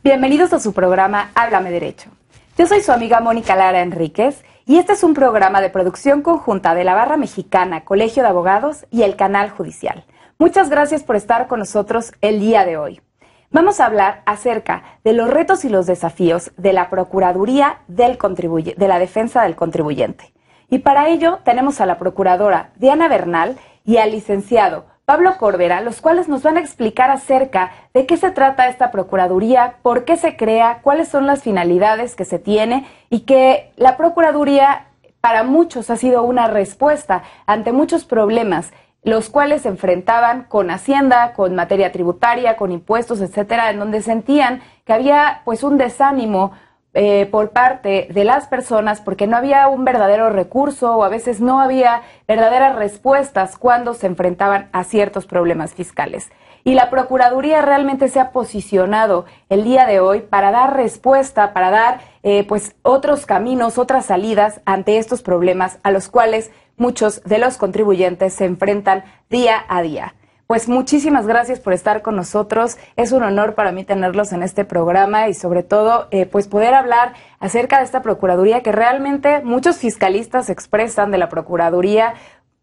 Bienvenidos a su programa Háblame Derecho. Yo soy su amiga Mónica Lara Enríquez y este es un programa de producción conjunta de la Barra Mexicana, Colegio de Abogados y el Canal Judicial. Muchas gracias por estar con nosotros el día de hoy. Vamos a hablar acerca de los retos y los desafíos de la Procuraduría de la Defensa del Contribuyente. Y para ello tenemos a la Procuradora Diana Bernal y al licenciado Pablo Corbera, los cuales nos van a explicar acerca de qué se trata esta Procuraduría, por qué se crea, cuáles son las finalidades que se tiene y que la Procuraduría para muchos ha sido una respuesta ante muchos problemas, los cuales se enfrentaban con Hacienda, con materia tributaria, con impuestos, etcétera, en donde sentían que había pues un desánimo por parte de las personas porque no había un verdadero recurso o a veces no había verdaderas respuestas cuando se enfrentaban a ciertos problemas fiscales. Y la Procuraduría realmente se ha posicionado el día de hoy para dar respuesta, para dar pues otros caminos, otras salidas ante estos problemas a los cuales muchos de los contribuyentes se enfrentan día a día. Pues muchísimas gracias por estar con nosotros. Es un honor para mí tenerlos en este programa y sobre todo pues poder hablar acerca de esta Procuraduría que realmente muchos fiscalistas expresan de la Procuraduría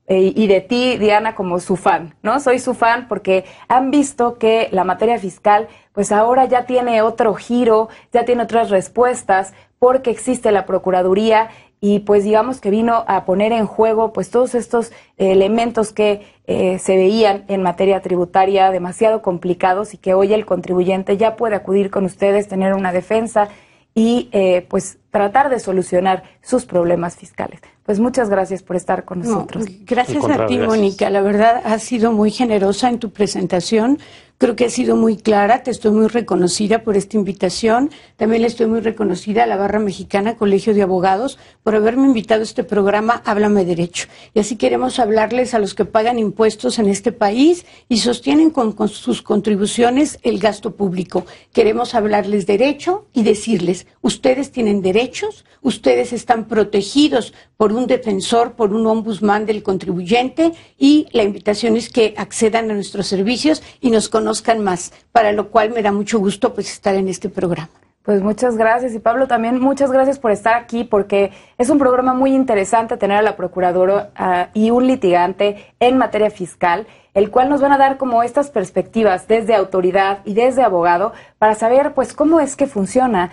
y de ti, Diana, como su fan, ¿no? Soy su fan porque han visto que la materia fiscal pues ahora ya tiene otro giro, ya tiene otras respuestas porque existe la Procuraduría y pues digamos que vino a poner en juego pues todos estos elementos que se veían en materia tributaria demasiado complicados y que hoy el contribuyente ya puede acudir con ustedes, tener una defensa y pues tratar de solucionar sus problemas fiscales. Pues muchas gracias por estar con nosotros. Gracias a ti, Mónica. La verdad, has sido muy generosa en tu presentación. Creo que has sido muy clara. Te estoy muy reconocida por esta invitación. También le estoy muy reconocida a la Barra Mexicana, Colegio de Abogados, por haberme invitado a este programa Háblame Derecho. Y así queremos hablarles a los que pagan impuestos en este país y sostienen con sus contribuciones el gasto público. Queremos hablarles derecho y decirles, ustedes tienen derechos, ustedes están protegidos por un defensor, por un ombudsman del contribuyente y la invitación es que accedan a nuestros servicios y nos conozcan más, para lo cual me da mucho gusto pues estar en este programa. Pues muchas gracias y Pablo también muchas gracias por estar aquí porque es un programa muy interesante tener a la Procuradora y un litigante en materia fiscal, el cual nos van a dar como estas perspectivas desde autoridad y desde abogado para saber pues cómo es que funciona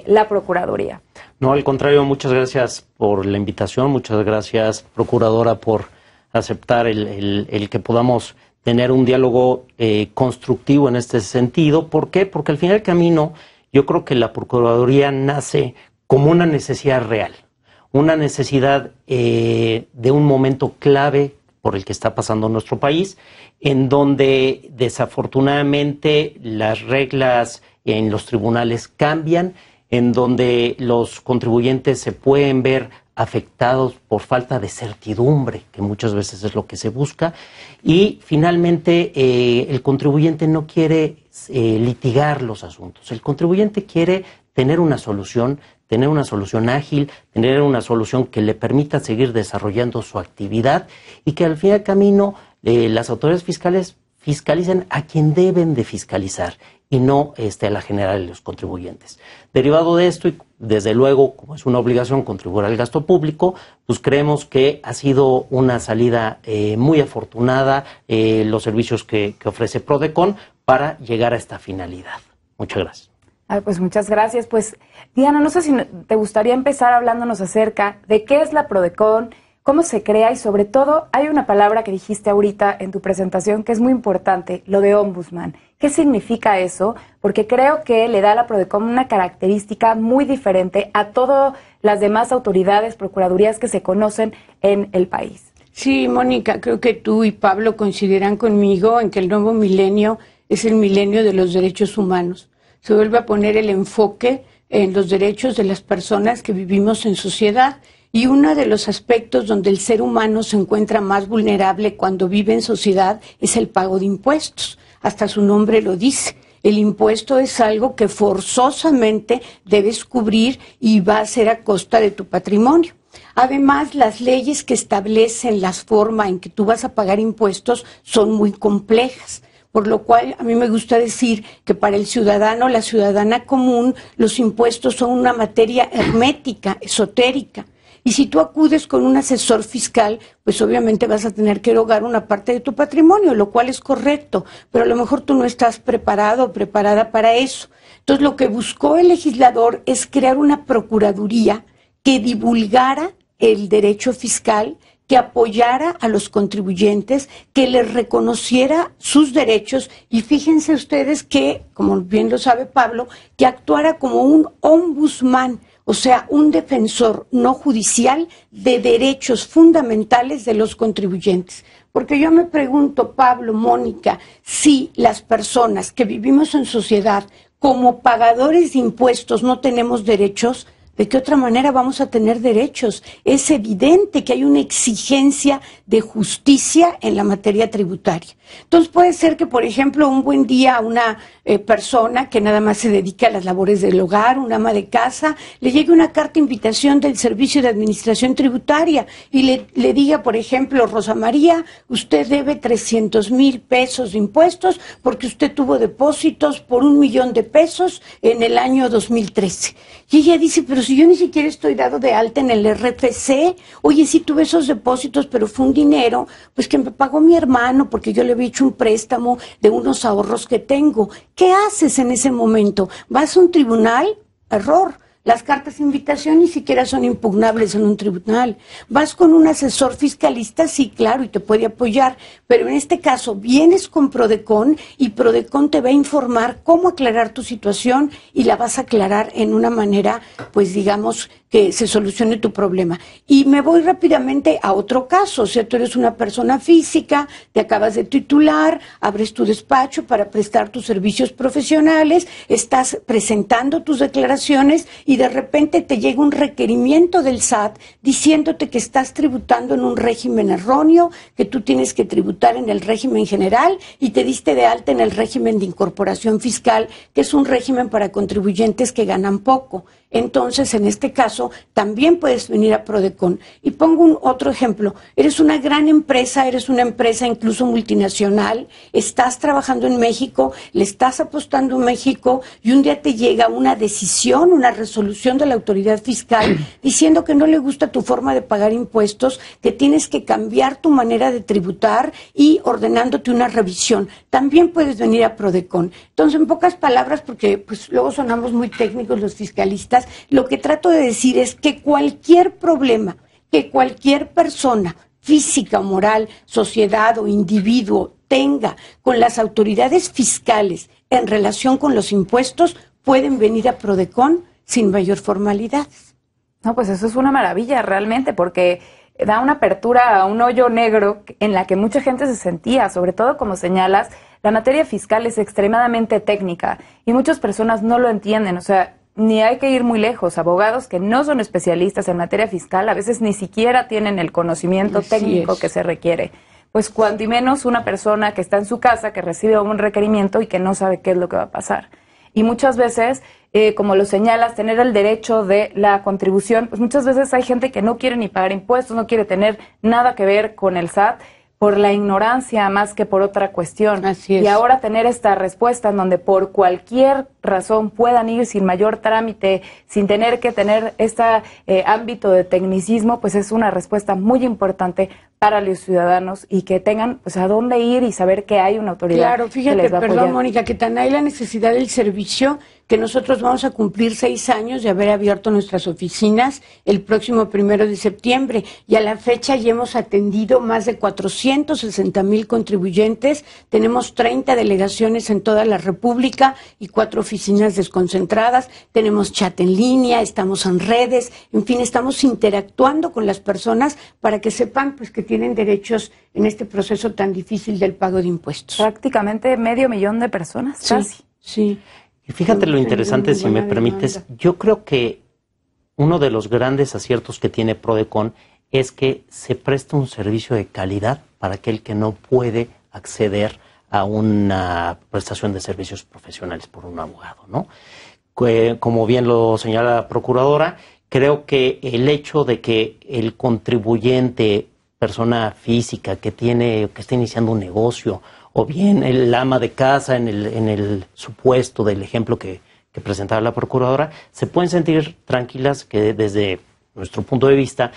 la Procuraduría. No, al contrario, muchas gracias por la invitación, muchas gracias, Procuradora, por aceptar el que podamos tener un diálogo constructivo en este sentido. ¿Por qué? Porque al final del camino yo creo que la Procuraduría nace como una necesidad real, una necesidad de un momento clave por el que está pasando nuestro país, en donde desafortunadamente las reglas en los tribunales cambian, en donde los contribuyentes se pueden ver afectados por falta de certidumbre, que muchas veces es lo que se busca, y finalmente el contribuyente no quiere litigar los asuntos. El contribuyente quiere tener una solución ágil, tener una solución que le permita seguir desarrollando su actividad y que al fin y al camino las autoridades fiscales fiscalicen a quien deben de fiscalizar y no a la general de los contribuyentes. Derivado de esto, y desde luego, como es una obligación contribuir al gasto público, pues creemos que ha sido una salida muy afortunada los servicios que ofrece Prodecon para llegar a esta finalidad. Muchas gracias. Pues muchas gracias. Pues Diana, no sé si te gustaría empezar hablándonos acerca de qué es la Prodecon, cómo se crea y sobre todo hay una palabra que dijiste ahorita en tu presentación que es muy importante, lo de ombudsman. ¿Qué significa eso? Porque creo que le da a la Prodecon una característica muy diferente a todas las demás autoridades, procuradurías que se conocen en el país. Sí, Mónica, creo que tú y Pablo coincidirán conmigo en que el nuevo milenio es el milenio de los derechos humanos. Se vuelve a poner el enfoque en los derechos de las personas que vivimos en sociedad. Y uno de los aspectos donde el ser humano se encuentra más vulnerable cuando vive en sociedad es el pago de impuestos. Hasta su nombre lo dice. El impuesto es algo que forzosamente debes cubrir y va a ser a costa de tu patrimonio. Además, las leyes que establecen la forma en que tú vas a pagar impuestos son muy complejas. Por lo cual, a mí me gusta decir que para el ciudadano, la ciudadana común, los impuestos son una materia hermética, esotérica. Y si tú acudes con un asesor fiscal, pues obviamente vas a tener que erogar una parte de tu patrimonio, lo cual es correcto, pero a lo mejor tú no estás preparado o preparada para eso. Entonces, lo que buscó el legislador es crear una procuraduría que divulgara el derecho fiscal, que apoyara a los contribuyentes, que les reconociera sus derechos y fíjense ustedes que, como bien lo sabe Pablo, que actuara como un ombudsman, o sea, un defensor no judicial de derechos fundamentales de los contribuyentes. Porque yo me pregunto, Pablo, Mónica, si las personas que vivimos en sociedad como pagadores de impuestos no tenemos derechos, ¿de qué otra manera vamos a tener derechos? Es evidente que hay una exigencia de justicia en la materia tributaria. Entonces puede ser que, por ejemplo, un buen día una persona que nada más se dedica a las labores del hogar, una ama de casa, le llegue una carta de invitación del Servicio de Administración Tributaria y le diga, por ejemplo, Rosa María, usted debe 300,000 pesos de impuestos porque usted tuvo depósitos por 1,000,000 de pesos en el año 2013. Y ella dice, pero si yo ni siquiera estoy dado de alta en el RFC, oye, sí tuve esos depósitos, pero fue un dinero, pues que me pagó mi hermano porque yo le había hecho un préstamo de unos ahorros que tengo. ¿Qué haces en ese momento? ¿Vas a un tribunal? Error. Las cartas de invitación ni siquiera son impugnables en un tribunal. ¿Vas con un asesor fiscalista? Sí, claro, y te puede apoyar. Pero en este caso vienes con Prodecon y Prodecon te va a informar cómo aclarar tu situación y la vas a aclarar en una manera, pues digamos, que se solucione tu problema. Y me voy rápidamente a otro caso. O sea, tú eres una persona física, te acabas de titular, abres tu despacho para prestar tus servicios profesionales, estás presentando tus declaraciones y de repente te llega un requerimiento del SAT diciéndote que estás tributando en un régimen erróneo, que tú tienes que tributar en el régimen general y te diste de alta en el régimen de incorporación fiscal, que es un régimen para contribuyentes que ganan poco. Entonces, en este caso, también puedes venir a Prodecon. Y pongo otro ejemplo. Eres una gran empresa, eres una empresa incluso multinacional, estás trabajando en México, le estás apostando a México y un día te llega una decisión, una resolución de la autoridad fiscal diciendo que no le gusta tu forma de pagar impuestos, que tienes que cambiar tu manera de tributar y ordenándote una revisión. También puedes venir a Prodecon. Entonces, en pocas palabras, porque pues luego sonamos muy técnicos los fiscalistas, lo que trato de decir es que cualquier problema, que cualquier persona, física o moral, sociedad o individuo tenga con las autoridades fiscales en relación con los impuestos, pueden venir a Prodecon sin mayor formalidad. No, pues eso es una maravilla realmente, porque da una apertura a un hoyo negro en la que mucha gente se sentía, sobre todo como señalas, la materia fiscal es extremadamente técnica y muchas personas no lo entienden, o sea, ni hay que ir muy lejos. Abogados que no son especialistas en materia fiscal a veces ni siquiera tienen el conocimiento técnico que se requiere. Pues cuanto y menos una persona que está en su casa, que recibe un requerimiento y que no sabe qué es lo que va a pasar. Y muchas veces, como lo señalas, tener el derecho de la contribución, pues muchas veces hay gente que no quiere ni pagar impuestos, no quiere tener nada que ver con el SAT, por la ignorancia más que por otra cuestión. Así es. Y ahora tener esta respuesta en donde por cualquier razón puedan ir sin mayor trámite, sin tener que tener este ámbito de tecnicismo, pues es una respuesta muy importante para los ciudadanos y que tengan pues a dónde ir y saber que hay una autoridad. Claro, fíjate, que les va a perdón, apoyar. Mónica, que tan hay la necesidad del servicio que nosotros vamos a cumplir 6 años de haber abierto nuestras oficinas el próximo 1 de septiembre y a la fecha ya hemos atendido más de 460,000 contribuyentes, tenemos 30 delegaciones en toda la República y 4 oficinas desconcentradas, tenemos chat en línea, estamos en redes, en fin, estamos interactuando con las personas para que sepan pues que tienen derechos en este proceso tan difícil del pago de impuestos. Prácticamente 500,000 de personas, casi. Sí. Y fíjate lo interesante, si me permites, yo creo que uno de los grandes aciertos que tiene Prodecon es que se presta un servicio de calidad para aquel que no puede acceder a una prestación de servicios profesionales por un abogado, ¿no? Como bien lo señala la procuradora, creo que el hecho de que el contribuyente, persona física que está iniciando un negocio, o bien el ama de casa en el supuesto del ejemplo que presentaba la procuradora, se pueden sentir tranquilas que desde nuestro punto de vista,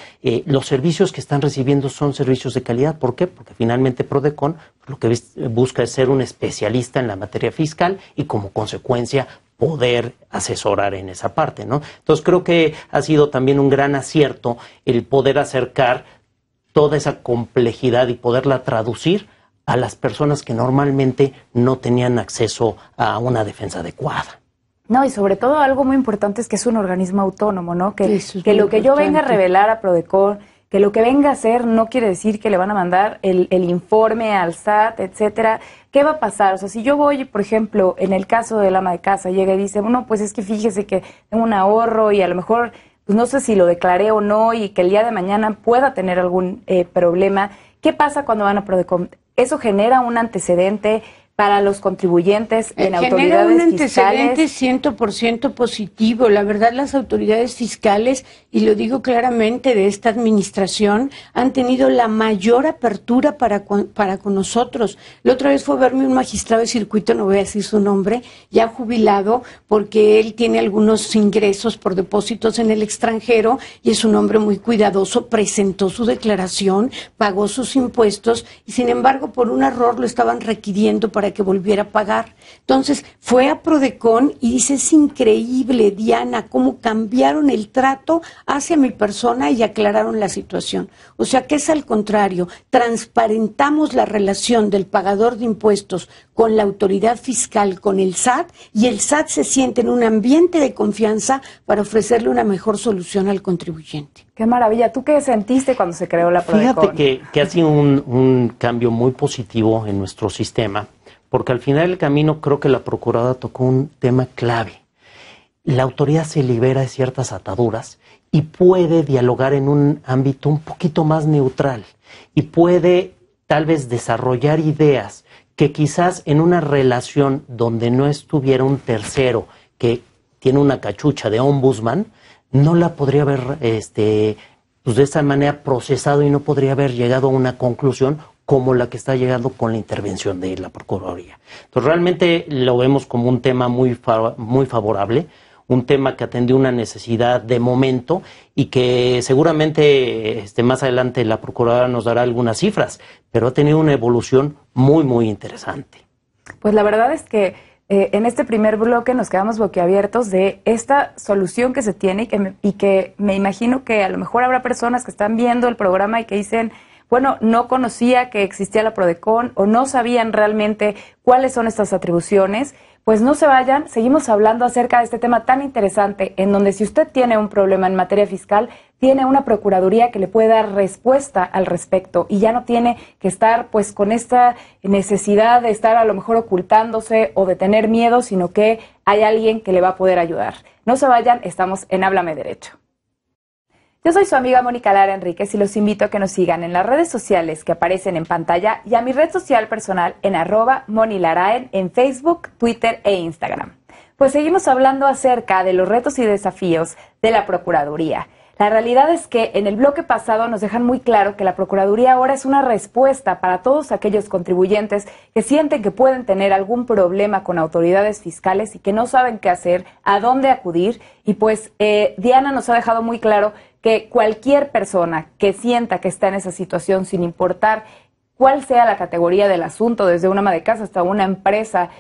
los servicios que están recibiendo son servicios de calidad. ¿Por qué? Porque finalmente Prodecon lo que busca es ser un especialista en la materia fiscal y como consecuencia poder asesorar en esa parte, ¿no? Entonces creo que ha sido también un gran acierto el poder acercar toda esa complejidad y poderla traducir a las personas que normalmente no tenían acceso a una defensa adecuada. No, y sobre todo algo muy importante es que es un organismo autónomo, ¿no? Que lo que yo venga a revelar a Prodecon, que lo que venga a hacer no quiere decir que le van a mandar el informe al SAT, etcétera. ¿Qué va a pasar? O sea, si yo voy, por ejemplo, en el caso del ama de casa, llega y dice, bueno, pues es que fíjese que tengo un ahorro y a lo mejor, pues no sé si lo declaré o no y que el día de mañana pueda tener algún problema. ¿Qué pasa cuando van a Prodecon? Eso genera un antecedente para los contribuyentes en autoridades fiscales. Genera un antecedente 100% positivo. La verdad, las autoridades fiscales, y lo digo claramente, de esta administración, han tenido la mayor apertura para con nosotros. La otra vez fue verme un magistrado de circuito, no voy a decir su nombre, ya jubilado, porque él tiene algunos ingresos por depósitos en el extranjero y es un hombre muy cuidadoso, presentó su declaración, pagó sus impuestos y sin embargo por un error lo estaban requiriendo para que volviera a pagar. Entonces fue a Prodecon y dice, es increíble, Diana, cómo cambiaron el trato hacia mi persona y aclararon la situación. O sea que es al contrario, transparentamos la relación del pagador de impuestos con la autoridad fiscal, con el SAT, y el SAT se siente en un ambiente de confianza para ofrecerle una mejor solución al contribuyente. Qué maravilla. ¿Tú qué sentiste cuando se creó la Prodecon? Fíjate que ha sido un cambio muy positivo en nuestro sistema, porque al final del camino creo que la procuradora tocó un tema clave. La autoridad se libera de ciertas ataduras y puede dialogar en un ámbito un poquito más neutral y puede tal vez desarrollar ideas que quizás en una relación donde no estuviera un tercero que tiene una cachucha de ombudsman, no la podría haber pues de esta manera procesado y no podría haber llegado a una conclusión como la que está llegando con la intervención de la Procuraduría. Entonces realmente lo vemos como un tema muy favorable, un tema que atendió una necesidad de momento y que seguramente más adelante la Procuradora nos dará algunas cifras, pero ha tenido una evolución muy interesante. Pues la verdad es que en este primer bloque nos quedamos boquiabiertos de esta solución que se tiene y que me imagino que a lo mejor habrá personas que están viendo el programa y que dicen, bueno, no conocía que existía la Prodecon o no sabían realmente cuáles son estas atribuciones. Pues no se vayan, seguimos hablando acerca de este tema tan interesante, en donde si usted tiene un problema en materia fiscal, tiene una procuraduría que le puede dar respuesta al respecto y ya no tiene que estar pues con esta necesidad de estar a lo mejor ocultándose o de tener miedo, sino que hay alguien que le va a poder ayudar. No se vayan, estamos en Háblame Derecho. Yo soy su amiga Mónica Lara Enríquez y los invito a que nos sigan en las redes sociales que aparecen en pantalla y a mi red social personal en @monilaraen en Facebook, Twitter e Instagram. Pues seguimos hablando acerca de los retos y desafíos de la Procuraduría. La realidad es que en el bloque pasado nos dejan muy claro que la Procuraduría ahora es una respuesta para todos aquellos contribuyentes que sienten que pueden tener algún problema con autoridades fiscales y que no saben qué hacer, a dónde acudir. Y pues Diana nos ha dejado muy claro que cualquier persona que sienta que está en esa situación, sin importar cuál sea la categoría del asunto, desde una ama de casa hasta una empresa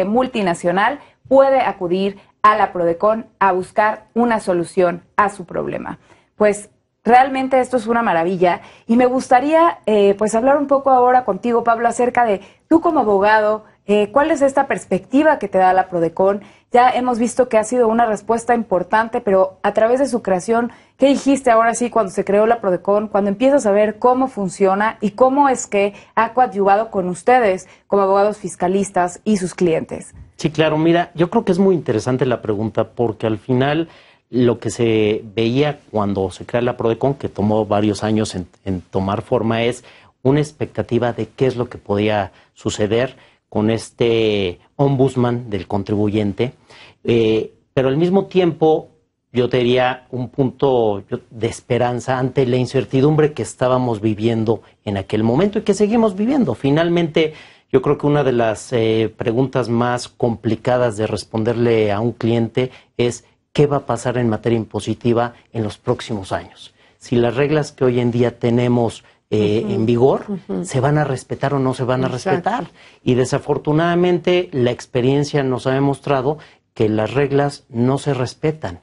multinacional, puede acudir a la Prodecon a buscar una solución a su problema. Pues realmente esto es una maravilla y me gustaría pues hablar un poco ahora contigo, Pablo, acerca de tú como abogado, ¿Cuál es esta perspectiva que te da la Prodecon? Ya hemos visto que ha sido una respuesta importante, pero a través de su creación, ¿qué dijiste ahora sí cuando se creó la Prodecon? Cuando empiezas a ver cómo funciona y cómo es que ha coadyuvado con ustedes como abogados fiscalistas y sus clientes. Sí, claro, mira, yo creo que es muy interesante la pregunta porque al final lo que se veía cuando se crea la Prodecon, que tomó varios años en tomar forma, es una expectativa de qué es lo que podía suceder con este ombudsman del contribuyente, pero al mismo tiempo yo te diría un punto de esperanza ante la incertidumbre que estábamos viviendo en aquel momento y que seguimos viviendo. Finalmente, yo creo que una de las preguntas más complicadas de responderle a un cliente es ¿qué va a pasar en materia impositiva en los próximos años? Si las reglas que hoy en día tenemos en vigor, ¿se van a respetar o no se van a respetar? Y desafortunadamente la experiencia nos ha demostrado que las reglas no se respetan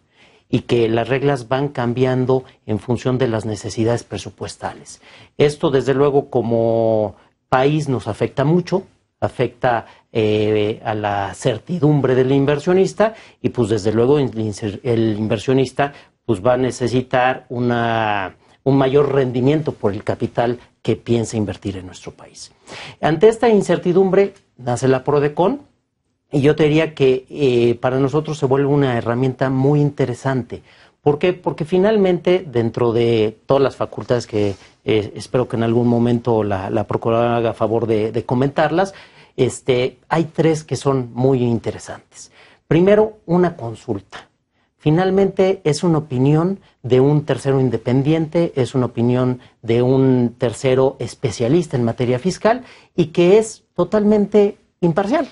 y que las reglas van cambiando en función de las necesidades presupuestales. Esto, desde luego, como país nos afecta mucho, afecta a la certidumbre del inversionista y pues desde luego el inversionista pues va a necesitar un mayor rendimiento por el capital que piensa invertir en nuestro país. Ante esta incertidumbre nace la Prodecon y yo te diría que para nosotros se vuelve una herramienta muy interesante. ¿Por qué? Porque finalmente dentro de todas las facultades que espero que en algún momento la Procuradora haga favor de comentarlas, hay tres que son muy interesantes. Primero, una consulta. Finalmente es una opinión de un tercero independiente, es una opinión de un tercero especialista en materia fiscal y que es totalmente imparcial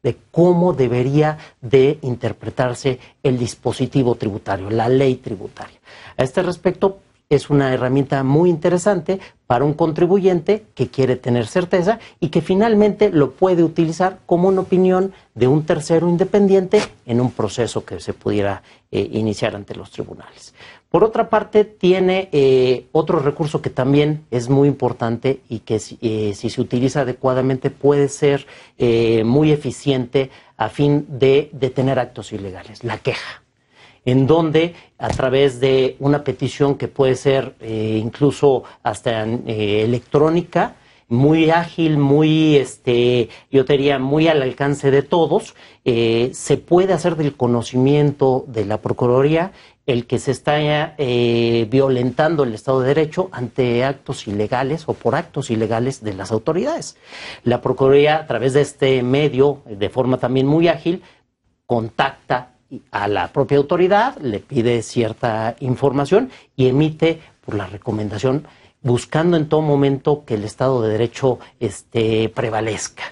de cómo debería de interpretarse el dispositivo tributario, la ley tributaria. A este respecto, es una herramienta muy interesante para un contribuyente que quiere tener certeza y que finalmente lo puede utilizar como una opinión de un tercero independiente en un proceso que se pudiera iniciar ante los tribunales. Por otra parte, tiene otro recurso que también es muy importante y que si se utiliza adecuadamente puede ser muy eficiente a fin de detener actos ilegales, la queja, en donde a través de una petición que puede ser incluso hasta electrónica, muy ágil, muy, yo te diría, muy al alcance de todos, se puede hacer del conocimiento de la Procuraduría el que se está violentando el Estado de Derecho ante actos ilegales o por actos ilegales de las autoridades. La Procuraduría, a través de este medio, de forma también muy ágil, contacta a la propia autoridad, le pide cierta información y emite por la recomendación, buscando en todo momento que el Estado de Derecho prevalezca.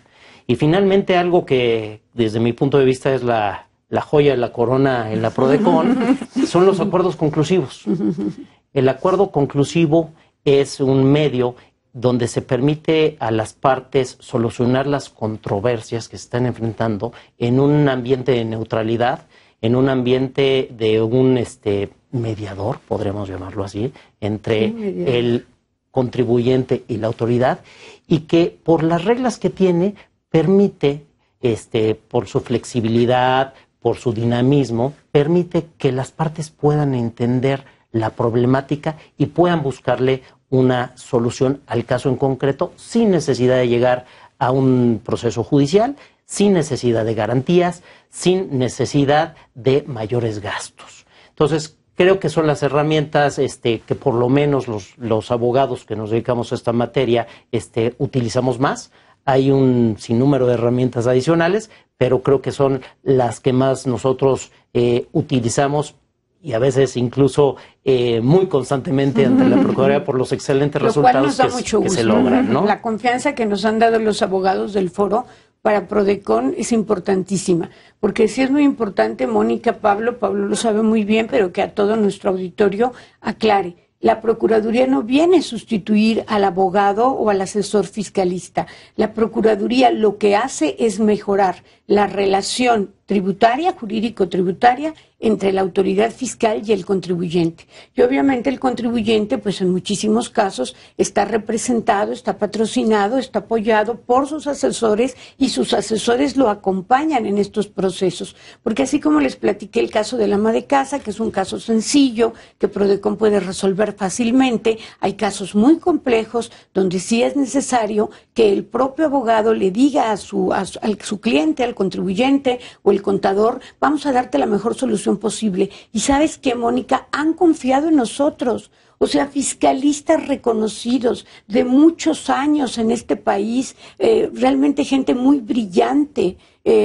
Y finalmente algo que desde mi punto de vista es la joya de la corona en la Prodecon, son los acuerdos conclusivos. El acuerdo conclusivo es un medio donde se permite a las partes solucionar las controversias que se están enfrentando en un ambiente de neutralidad, en un ambiente de un mediador, podremos llamarlo así, entre el contribuyente y la autoridad, y que por las reglas que tiene permite, por su flexibilidad, por su dinamismo, permite que las partes puedan entender la problemática y puedan buscarle una solución al caso en concreto sin necesidad de llegar a un proceso judicial, sin necesidad de garantías, sin necesidad de mayores gastos. Entonces, creo que son las herramientas que por lo menos los abogados que nos dedicamos a esta materia utilizamos más. Hay un sinnúmero de herramientas adicionales, pero creo que son las que más nosotros utilizamos y a veces incluso muy constantemente ante la Procuraduría por los excelentes resultados que se logran, ¿no? La confianza que nos han dado los abogados del foro para Prodecon es importantísima, porque sí es muy importante, Mónica, Pablo lo sabe muy bien, pero que a todo nuestro auditorio aclare. La Procuraduría no viene a sustituir al abogado o al asesor fiscalista. La Procuraduría lo que hace es mejorar la relación tributaria, jurídico-tributaria, entre la autoridad fiscal y el contribuyente. Y obviamente el contribuyente, pues en muchísimos casos, está representado, está patrocinado, está apoyado por sus asesores y sus asesores lo acompañan en estos procesos. Porque así como les platiqué el caso del ama de casa, que es un caso sencillo, que Prodecon puede resolver fácilmente, hay casos muy complejos donde sí es necesario que el propio abogado le diga a su cliente, al contribuyente o el contador, vamos a darte la mejor solución posible. Y ¿sabes qué, Mónica? Han confiado en nosotros. O sea, fiscalistas reconocidos de muchos años en este país, realmente gente muy brillante,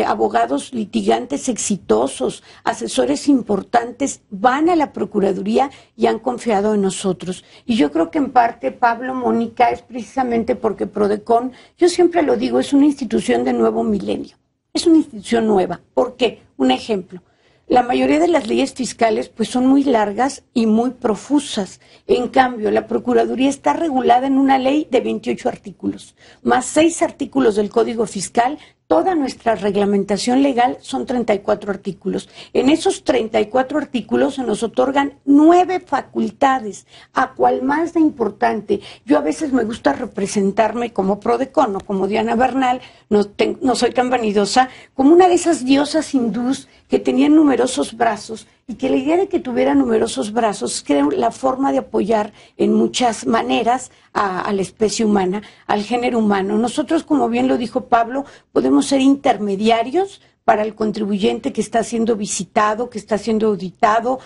abogados litigantes exitosos, asesores importantes, van a la Procuraduría y han confiado en nosotros. Y yo creo que en parte, Pablo, Mónica, es precisamente porque Prodecon, yo siempre lo digo, es una institución de nuevo milenio. Es una institución nueva. ¿Por qué? Un ejemplo. La mayoría de las leyes fiscales pues son muy largas y muy profusas. En cambio, la Procuraduría está regulada en una ley de 28 artículos, más 6 artículos del Código Fiscal. Toda nuestra reglamentación legal son 34 artículos. En esos 34 artículos se nos otorgan 9 facultades, a cual más de importante. Yo a veces me gusta representarme como Prodecon, o como Diana Bernal, no soy tan vanidosa, como una de esas diosas hindús que tenían numerosos brazos, y que la idea de que tuviera numerosos brazos es que era la forma de apoyar en muchas maneras a la especie humana, al género humano. Nosotros, como bien lo dijo Pablo, podemos ser intermediarios para el contribuyente que está siendo visitado, que está siendo auditado,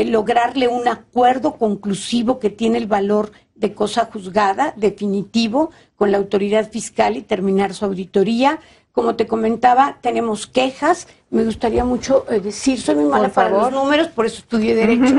lograrle un acuerdo conclusivo que tiene el valor de cosa juzgada, definitivo, con la autoridad fiscal y terminar su auditoría. Como te comentaba, tenemos quejas. Me gustaría mucho decir, soy muy mala para los números, por eso estudié Derecho,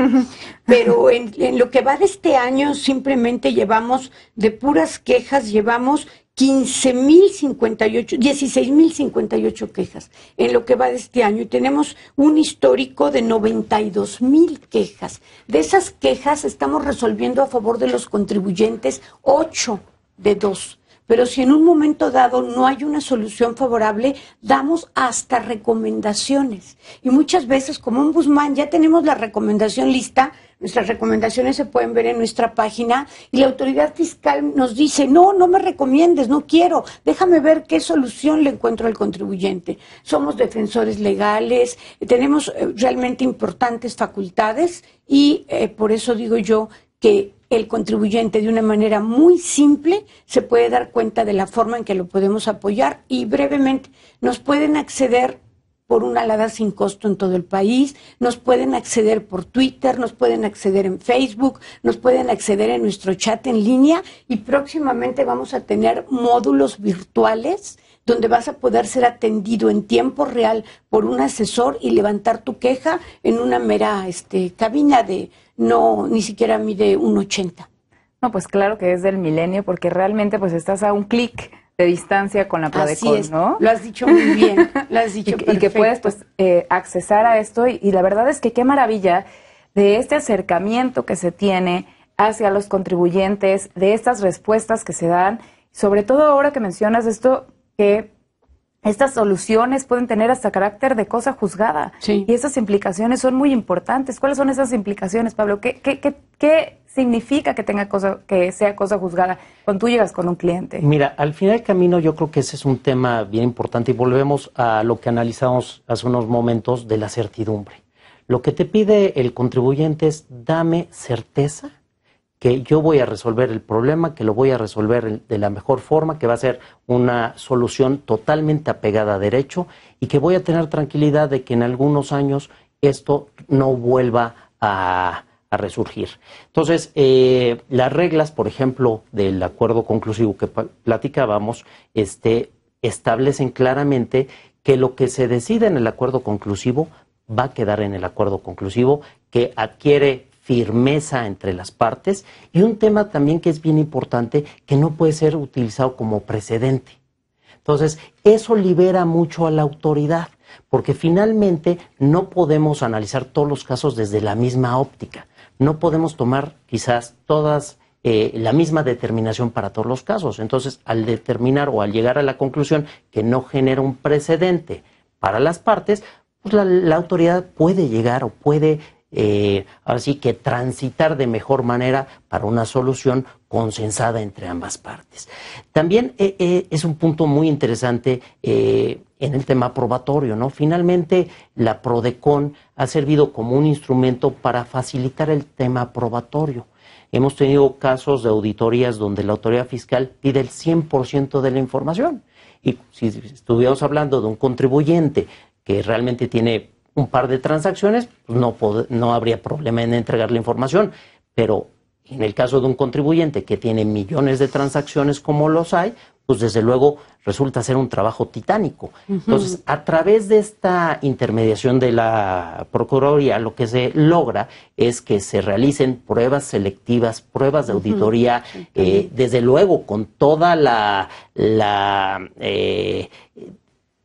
pero en lo que va de este año simplemente llevamos, de puras quejas, llevamos 16,058 quejas en lo que va de este año, y tenemos un histórico de 92,000 quejas. De esas quejas estamos resolviendo a favor de los contribuyentes 8 de 2. Pero si en un momento dado no hay una solución favorable, damos hasta recomendaciones. Y muchas veces, como ombudsman, ya tenemos la recomendación lista. Nuestras recomendaciones se pueden ver en nuestra página, y la autoridad fiscal nos dice, no me recomiendes, no quiero, déjame ver qué solución le encuentro al contribuyente. Somos defensores legales, tenemos realmente importantes facultades, y por eso digo yo que el contribuyente, de una manera muy simple, se puede dar cuenta de la forma en que lo podemos apoyar. Y brevemente, nos pueden acceder por una alada sin costo en todo el país, nos pueden acceder por Twitter, nos pueden acceder en Facebook, nos pueden acceder en nuestro chat en línea, y próximamente vamos a tener módulos virtuales donde vas a poder ser atendido en tiempo real por un asesor y levantar tu queja en una mera cabina de ni siquiera mide 1,80. No, pues claro que es del milenio, porque realmente pues estás a un clic de distancia con la Prodecon, ¿no? Lo has dicho muy bien, lo has dicho perfecto. Y que puedes pues accesar a esto, y la verdad es que qué maravilla de este acercamiento que se tiene hacia los contribuyentes, de estas respuestas que se dan, sobre todo ahora que mencionas esto, que estas soluciones pueden tener hasta carácter de cosa juzgada. Sí. Y esas implicaciones son muy importantes. ¿Cuáles son esas implicaciones, Pablo? ¿Qué significa que sea cosa juzgada cuando tú llegas con un cliente? Mira, al final del camino yo creo que ese es un tema bien importante, y volvemos a lo que analizamos hace unos momentos de la certidumbre. Lo que te pide el contribuyente es: dame certeza que yo voy a resolver el problema, que lo voy a resolver de la mejor forma, que va a ser una solución totalmente apegada a derecho, y que voy a tener tranquilidad de que en algunos años esto no vuelva a resurgir. Entonces, las reglas, por ejemplo, del acuerdo conclusivo que platicábamos, establecen claramente que lo que se decide en el acuerdo conclusivo va a quedar en el acuerdo conclusivo, que adquiere firmeza entre las partes, y un tema también que es bien importante, que no puede ser utilizado como precedente. Entonces, eso libera mucho a la autoridad, porque finalmente no podemos analizar todos los casos desde la misma óptica. No podemos tomar quizás todas la misma determinación para todos los casos. Entonces, al determinar o al llegar a la conclusión que no genera un precedente para las partes, pues la autoridad puede llegar o puede ahora sí que transitar de mejor manera para una solución consensada entre ambas partes. También es un punto muy interesante en el tema probatorio, ¿no? Finalmente, la PRODECON ha servido como un instrumento para facilitar el tema probatorio. Hemos tenido casos de auditorías donde la autoridad fiscal pide el 100% de la información. Y si estuviéramos hablando de un contribuyente que realmente tiene un par de transacciones, pues no habría problema en entregar la información. Pero en el caso de un contribuyente que tiene millones de transacciones como los hay, pues desde luego resulta ser un trabajo titánico. Entonces, a través de esta intermediación de la Procuraduría, lo que se logra es que se realicen pruebas selectivas, pruebas de auditoría, desde luego con toda la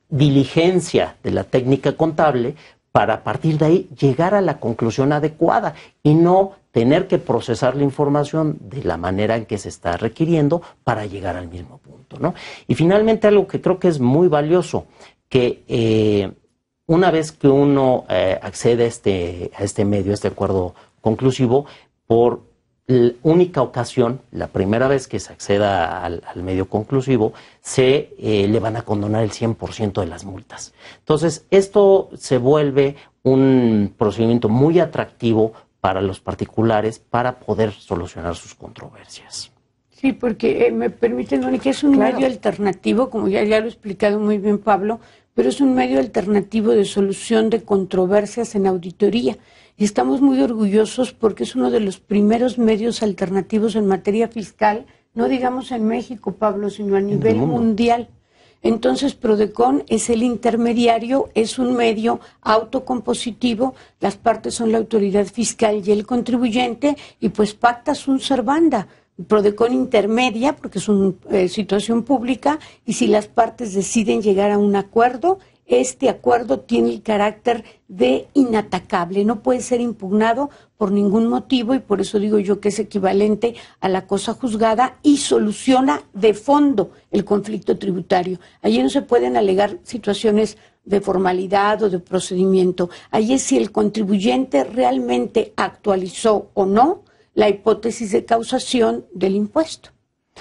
diligencia de la técnica contable, para a partir de ahí llegar a la conclusión adecuada y no tener que procesar la información de la manera en que se está requiriendo para llegar al mismo punto, ¿no? Y finalmente algo que creo que es muy valioso, que una vez que uno accede a este medio, a este acuerdo conclusivo, por la única ocasión, la primera vez que se acceda al medio conclusivo, le van a condonar el 100% de las multas. Entonces, esto se vuelve un procedimiento muy atractivo para los particulares para poder solucionar sus controversias. Sí, porque me permiten, Mónica, es un medio alternativo, como ya lo ha explicado muy bien Pablo, pero es un medio alternativo de solución de controversias en auditoría. Y estamos muy orgullosos porque es uno de los primeros medios alternativos en materia fiscal, no digamos en México, Pablo, sino a nivel mundial. Entonces, PRODECON es el intermediario, es un medio autocompositivo, las partes son la autoridad fiscal y el contribuyente, y pues pacta sunt servanda. PRODECON intermedia, porque es una situación pública, y si las partes deciden llegar a un acuerdo, este acuerdo tiene el carácter de inatacable, no puede ser impugnado por ningún motivo, y por eso digo yo que es equivalente a la cosa juzgada y soluciona de fondo el conflicto tributario. Allí no se pueden alegar situaciones de formalidad o de procedimiento. Allí es si el contribuyente realmente actualizó o no la hipótesis de causación del impuesto.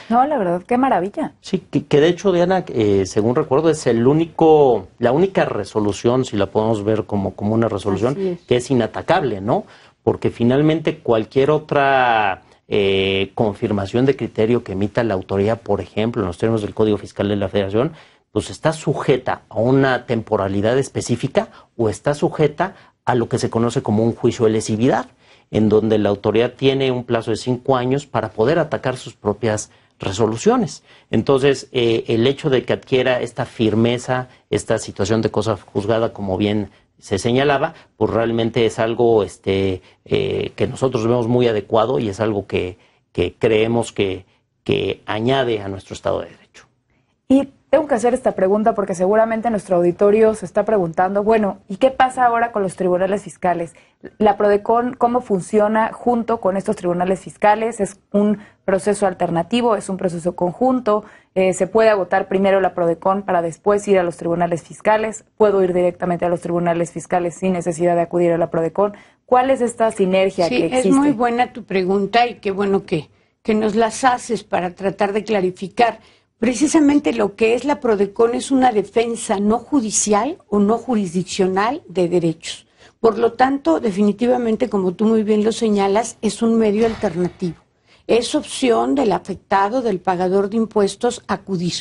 No, la verdad, qué maravilla. Sí, que de hecho, Diana, según recuerdo, es la única resolución, si la podemos ver como una resolución, que es inatacable, ¿no? Porque finalmente cualquier otra confirmación de criterio que emita la autoridad, por ejemplo, en los términos del Código Fiscal de la Federación, pues está sujeta a una temporalidad específica o está sujeta a lo que se conoce como un juicio de lesividad, en donde la autoridad tiene un plazo de 5 años para poder atacar sus propias resoluciones. Entonces, el hecho de que adquiera esta firmeza, esta situación de cosa juzgada, como bien se señalaba, pues realmente es algo que nosotros vemos muy adecuado y es algo que creemos que añade a nuestro Estado de Derecho. Y tengo que hacer esta pregunta porque seguramente nuestro auditorio se está preguntando, bueno, ¿y qué pasa ahora con los tribunales fiscales? La PRODECON, ¿cómo funciona junto con estos tribunales fiscales? ¿Es un proceso alternativo? ¿Es un proceso conjunto? ¿Se puede agotar primero la PRODECON para después ir a los tribunales fiscales? ¿Puedo ir directamente a los tribunales fiscales sin necesidad de acudir a la PRODECON? ¿Cuál es esta sinergia que existe? Es muy buena tu pregunta y qué bueno que nos las haces para tratar de clarificar. Precisamente lo que es la PRODECON es una defensa no judicial o no jurisdiccional de derechos. Por lo tanto, definitivamente, como tú muy bien lo señalas, es un medio alternativo. Es opción del afectado, del pagador de impuestos, acudir.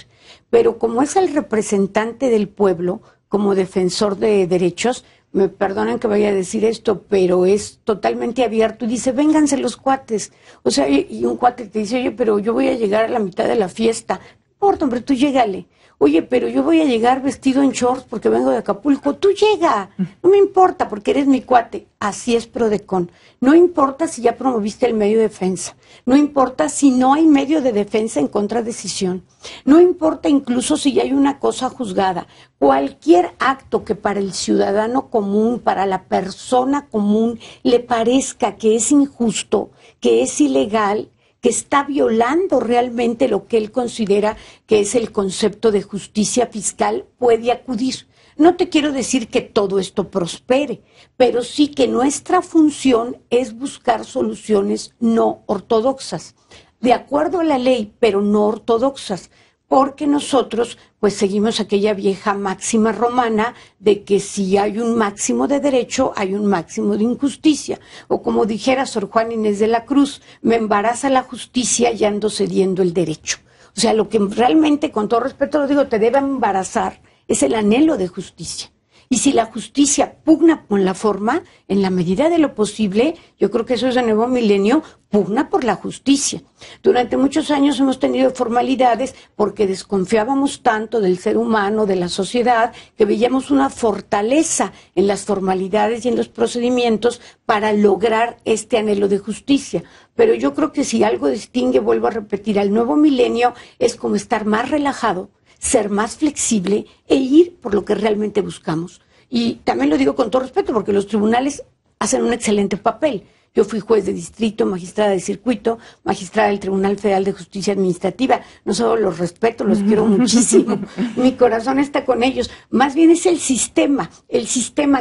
Pero como es el representante del pueblo, como defensor de derechos, me perdonen que vaya a decir esto, pero es totalmente abierto y dice, vénganse los cuates. O sea, y un cuate te dice, oye, pero yo voy a llegar a la mitad de la fiesta. No importa, hombre, tú llégale. Oye, pero yo voy a llegar vestido en shorts porque vengo de Acapulco. Tú llega. No me importa porque eres mi cuate. Así es PRODECON. No importa si ya promoviste el medio de defensa. No importa si no hay medio de defensa en contradecisión. No importa incluso si ya hay una cosa juzgada. Cualquier acto que para el ciudadano común, para la persona común, le parezca que es injusto, que es ilegal, que está violando realmente lo que él considera que es el concepto de justicia fiscal, puede acudir. No te quiero decir que todo esto prospere, pero sí que nuestra función es buscar soluciones no ortodoxas, de acuerdo a la ley, pero no ortodoxas, porque nosotros pues seguimos aquella vieja máxima romana de que si hay un máximo de derecho, hay un máximo de injusticia. O como dijera Sor Juana Inés de la Cruz, me embaraza la justicia y ando cediendo el derecho. O sea, lo que realmente, con todo respeto lo digo, te debe embarazar es el anhelo de justicia. Y si la justicia pugna con la forma, en la medida de lo posible, yo creo que eso es de nuevo milenio, pugna por la justicia. Durante muchos años hemos tenido formalidades porque desconfiábamos tanto del ser humano, de la sociedad, que veíamos una fortaleza en las formalidades y en los procedimientos para lograr este anhelo de justicia. Pero yo creo que si algo distingue, vuelvo a repetir, al nuevo milenio, es como estar más relajado, ser más flexible e ir por lo que realmente buscamos. Y también lo digo con todo respeto, porque los tribunales hacen un excelente papel. Yo fui juez de distrito, magistrada de circuito, magistrada del Tribunal Federal de Justicia Administrativa. No solo los respeto, los quiero muchísimo. Mi corazón está con ellos. Más bien es el sistema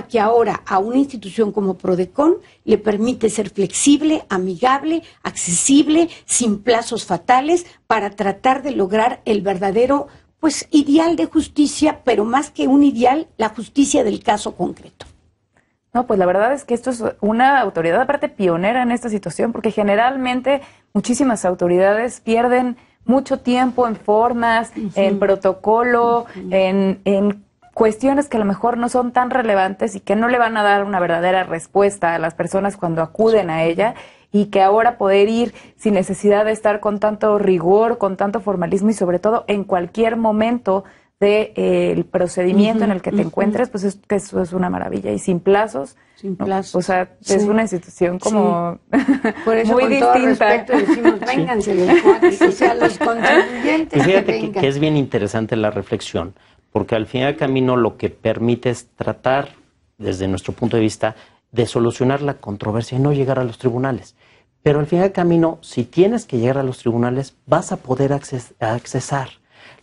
que ahora a una institución como Prodecon le permite ser flexible, amigable, accesible, sin plazos fatales, para tratar de lograr el verdadero ideal de justicia, pero más que un ideal, la justicia del caso concreto. No, pues la verdad es que esto es una autoridad aparte pionera en esta situación, porque generalmente muchísimas autoridades pierden mucho tiempo en formas, en protocolo, en cuestiones que a lo mejor no son tan relevantes y que no le van a dar una verdadera respuesta a las personas cuando acuden a ella, y que ahora poder ir sin necesidad de estar con tanto rigor, con tanto formalismo y sobre todo en cualquier momento del procedimiento en el que te encuentres, pues eso es una maravilla. Y sin plazos, sin plazos. ¿no? O sea, es una institución como por eso, muy con distinta. Todo respeto, decimos, vénganse los cuates, o sea, los contribuyentes. Fíjate que es bien interesante la reflexión, porque al final del camino lo que permite es tratar, desde nuestro punto de vista, de solucionar la controversia y no llegar a los tribunales. Pero al final del camino, si tienes que llegar a los tribunales, vas a poder accesar.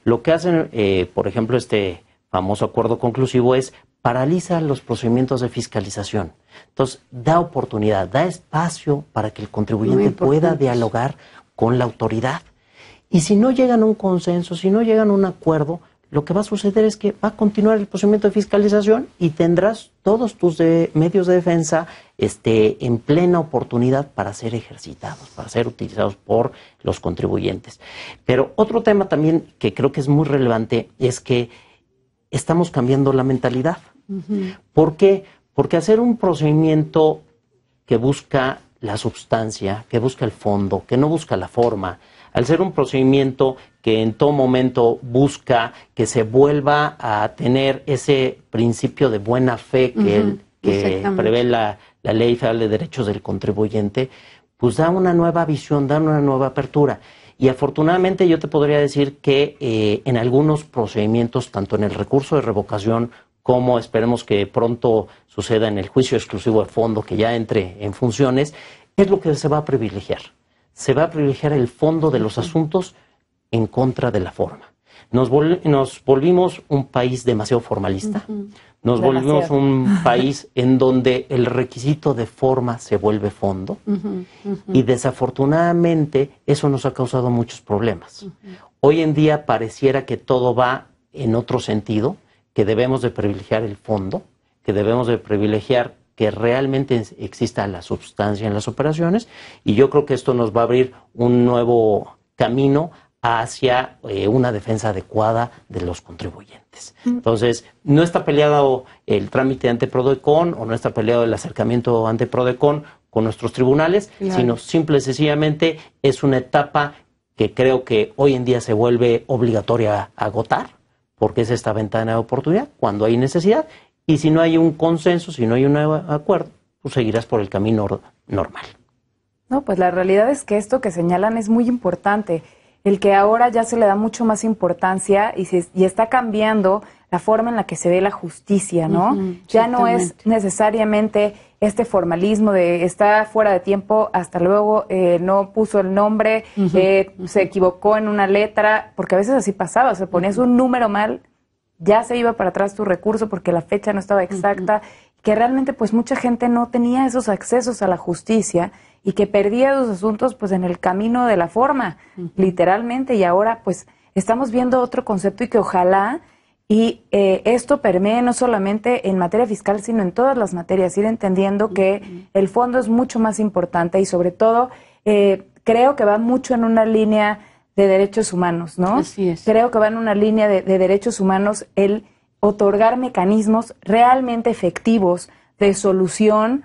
Lo que hacen, por ejemplo, este famoso acuerdo conclusivo es paraliza los procedimientos de fiscalización. Entonces, da oportunidad, da espacio para que el contribuyente pueda dialogar con la autoridad. Y si no llegan a un consenso, si no llegan a un acuerdo, lo que va a suceder es que va a continuar el procedimiento de fiscalización y tendrás todos tus medios de defensa en plena oportunidad para ser ejercitados, para ser utilizados por los contribuyentes. Pero otro tema también que creo que es muy relevante es que estamos cambiando la mentalidad. ¿Por qué? Porque hacer un procedimiento que busca la sustancia, que busca el fondo, que no busca la forma, al ser un procedimiento que en todo momento busca que se vuelva a tener ese principio de buena fe que prevé la Ley Federal de Derechos del Contribuyente, pues da una nueva visión, da una nueva apertura. Y afortunadamente yo te podría decir que en algunos procedimientos, tanto en el recurso de revocación como esperemos que pronto suceda en el juicio exclusivo de fondo, que ya entre en funciones, es lo que se va a privilegiar. Se va a privilegiar el fondo de los asuntos en contra de la forma. Nos volvimos un país demasiado formalista, nos volvimos un país en donde el requisito de forma se vuelve fondo y desafortunadamente eso nos ha causado muchos problemas. Hoy en día pareciera que todo va en otro sentido, que debemos de privilegiar el fondo, que debemos de privilegiar que realmente exista la sustancia en las operaciones, y yo creo que esto nos va a abrir un nuevo camino hacia una defensa adecuada de los contribuyentes. Entonces, no está peleado el trámite ante Prodecon o no está peleado el acercamiento ante Prodecon con nuestros tribunales, sino simple y sencillamente es una etapa que creo que hoy en día se vuelve obligatoria a agotar, porque es esta ventana de oportunidad cuando hay necesidad. Y si no hay un consenso, si no hay un acuerdo, pues seguirás por el camino normal. No, pues la realidad es que esto que señalan es muy importante. El que ahora ya se le da mucho más importancia y está cambiando la forma en la que se ve la justicia, ¿no? Ya no es necesariamente este formalismo de está fuera de tiempo, hasta luego, no puso el nombre, se equivocó en una letra, porque a veces así pasaba, se ponías un número mal ya se iba para atrás tu recurso porque la fecha no estaba exacta, que realmente pues mucha gente no tenía esos accesos a la justicia y que perdía los asuntos pues en el camino de la forma, literalmente, y ahora pues estamos viendo otro concepto y que ojalá esto permee no solamente en materia fiscal, sino en todas las materias, ir entendiendo que el fondo es mucho más importante y sobre todo creo que va mucho en una línea de derechos humanos, ¿no? Así es. Creo que va en una línea de derechos humanos el otorgar mecanismos realmente efectivos de solución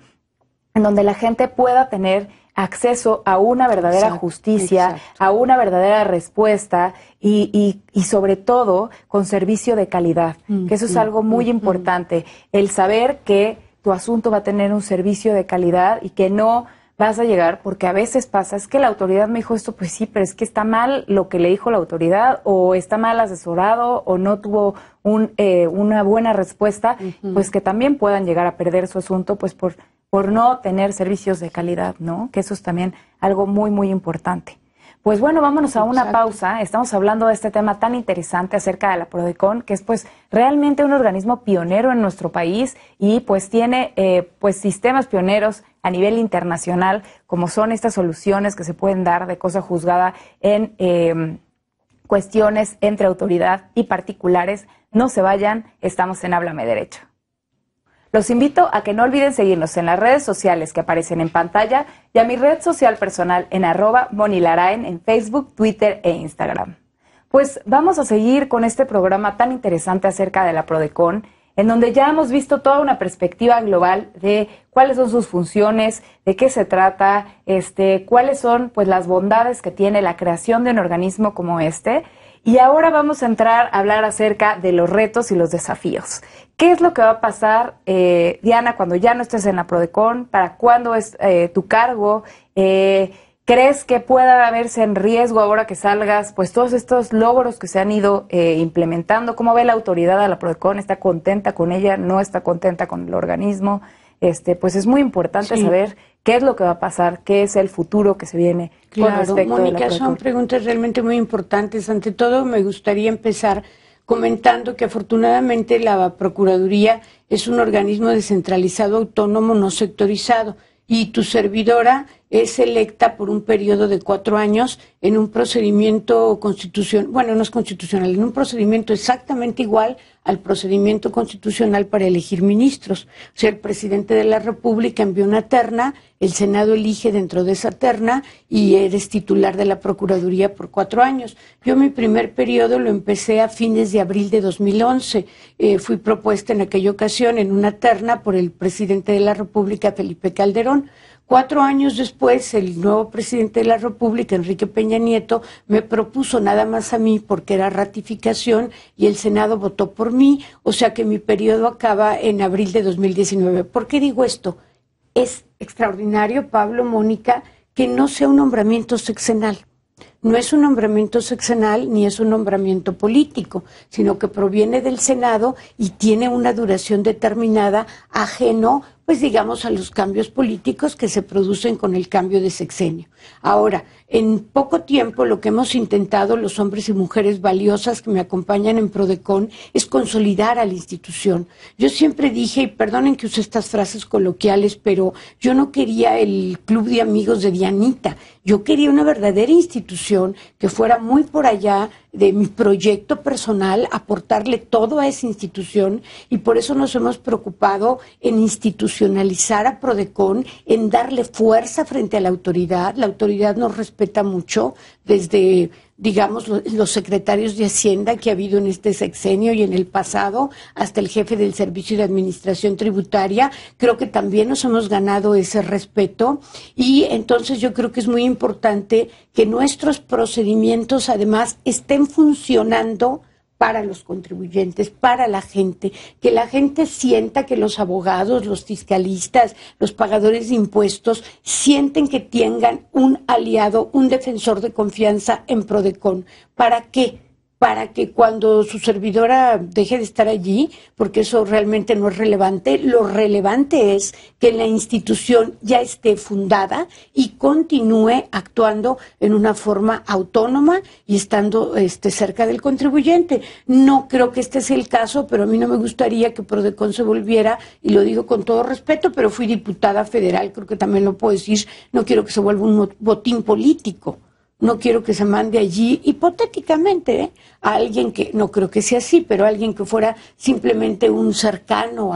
en donde la gente pueda tener acceso a una verdadera justicia, a una verdadera respuesta y sobre todo con servicio de calidad, que eso es algo muy importante, el saber que tu asunto va a tener un servicio de calidad y que no vas a llegar, porque a veces pasa, es que la autoridad me dijo esto, pues sí, pero es que está mal lo que le dijo la autoridad, o está mal asesorado, o no tuvo una buena respuesta, pues que también puedan llegar a perder su asunto, pues por no tener servicios de calidad, ¿no? Que eso es también algo muy, muy importante. Pues bueno, vámonos a una pausa. Estamos hablando de este tema tan interesante acerca de la Prodecon, que es pues realmente un organismo pionero en nuestro país y pues tiene pues sistemas pioneros a nivel internacional, como son estas soluciones que se pueden dar de cosa juzgada en cuestiones entre autoridad y particulares. No se vayan, estamos en Háblame Derecho. Los invito a que no olviden seguirnos en las redes sociales que aparecen en pantalla y a mi red social personal en @monilaraen en Facebook, Twitter e Instagram. Pues vamos a seguir con este programa tan interesante acerca de la Prodecon, en donde ya hemos visto toda una perspectiva global de cuáles son sus funciones, de qué se trata, cuáles son pues las bondades que tiene la creación de un organismo como este. Y ahora vamos a entrar a hablar acerca de los retos y los desafíos. ¿Qué es lo que va a pasar, Diana, cuando ya no estés en la Prodecon? ¿Para cuándo es tu cargo? ¿Crees que pueda verse en riesgo ahora que salgas pues todos estos logros que se han ido implementando? ¿Cómo ve la autoridad a la Prodecon? ¿Está contenta con ella? ¿No está contenta con el organismo? Pues es muy importante saber qué es lo que va a pasar, qué es el futuro que se viene con respecto Mónica, de la Prodecon. son preguntas realmente muy importantes. Ante todo, me gustaría empezar comentando que afortunadamente la Procuraduría es un organismo descentralizado, autónomo, no sectorizado, y tu servidora es electa por un periodo de 4 años en un procedimiento constitucional, bueno, no es constitucional, en un procedimiento exactamente igual al procedimiento constitucional para elegir ministros. O sea, el presidente de la República envía una terna, el Senado elige dentro de esa terna y eres titular de la Procuraduría por 4 años. Yo mi primer periodo lo empecé a fines de abril de 2011. Fui propuesta en aquella ocasión en una terna por el presidente de la República, Felipe Calderón. 4 años después, el nuevo presidente de la República, Enrique Peña Nieto, me propuso nada más a mí porque era ratificación y el Senado votó por mí, o sea que mi periodo acaba en abril de 2019. ¿Por qué digo esto? Es extraordinario, Pablo, Mónica, que no sea un nombramiento sexenal. No es un nombramiento sexenal ni es un nombramiento político, sino que proviene del Senado y tiene una duración determinada, ajeno, pues digamos, a los cambios políticos que se producen con el cambio de sexenio. Ahora, en poco tiempo lo que hemos intentado los hombres y mujeres valiosas que me acompañan en Prodecon es consolidar a la institución. Yo siempre dije, y perdonen que use estas frases coloquiales, pero yo no quería el club de amigos de Dianita, yo quería una verdadera institución que fuera muy por allá de mi proyecto personal, aportarle todo a esa institución, y por eso nos hemos preocupado en institucionalizar a Prodecon, en darle fuerza frente a la autoridad. La autoridad nos respeta mucho, desde, digamos, los secretarios de Hacienda que ha habido en este sexenio y en el pasado, hasta el jefe del Servicio de Administración Tributaria. Creo que también nos hemos ganado ese respeto, y entonces yo creo que es muy importante que nuestros procedimientos además estén funcionando para los contribuyentes, para la gente, que la gente sienta que los abogados, los fiscalistas, los pagadores de impuestos sienten que tengan un aliado, un defensor de confianza en Prodecon. ¿Para qué? para que cuando su servidora deje de estar allí, porque eso realmente no es relevante, lo relevante es que la institución ya esté fundada y continúe actuando en una forma autónoma y estando cerca del contribuyente. No creo que este sea el caso, pero a mí no me gustaría que Prodecon se volviera, y lo digo con todo respeto, pero fui diputada federal, creo que también lo puedo decir, no quiero que se vuelva un botín político. No quiero que se mande allí, hipotéticamente, a alguien que, no creo que sea así, pero alguien que fuera simplemente un cercano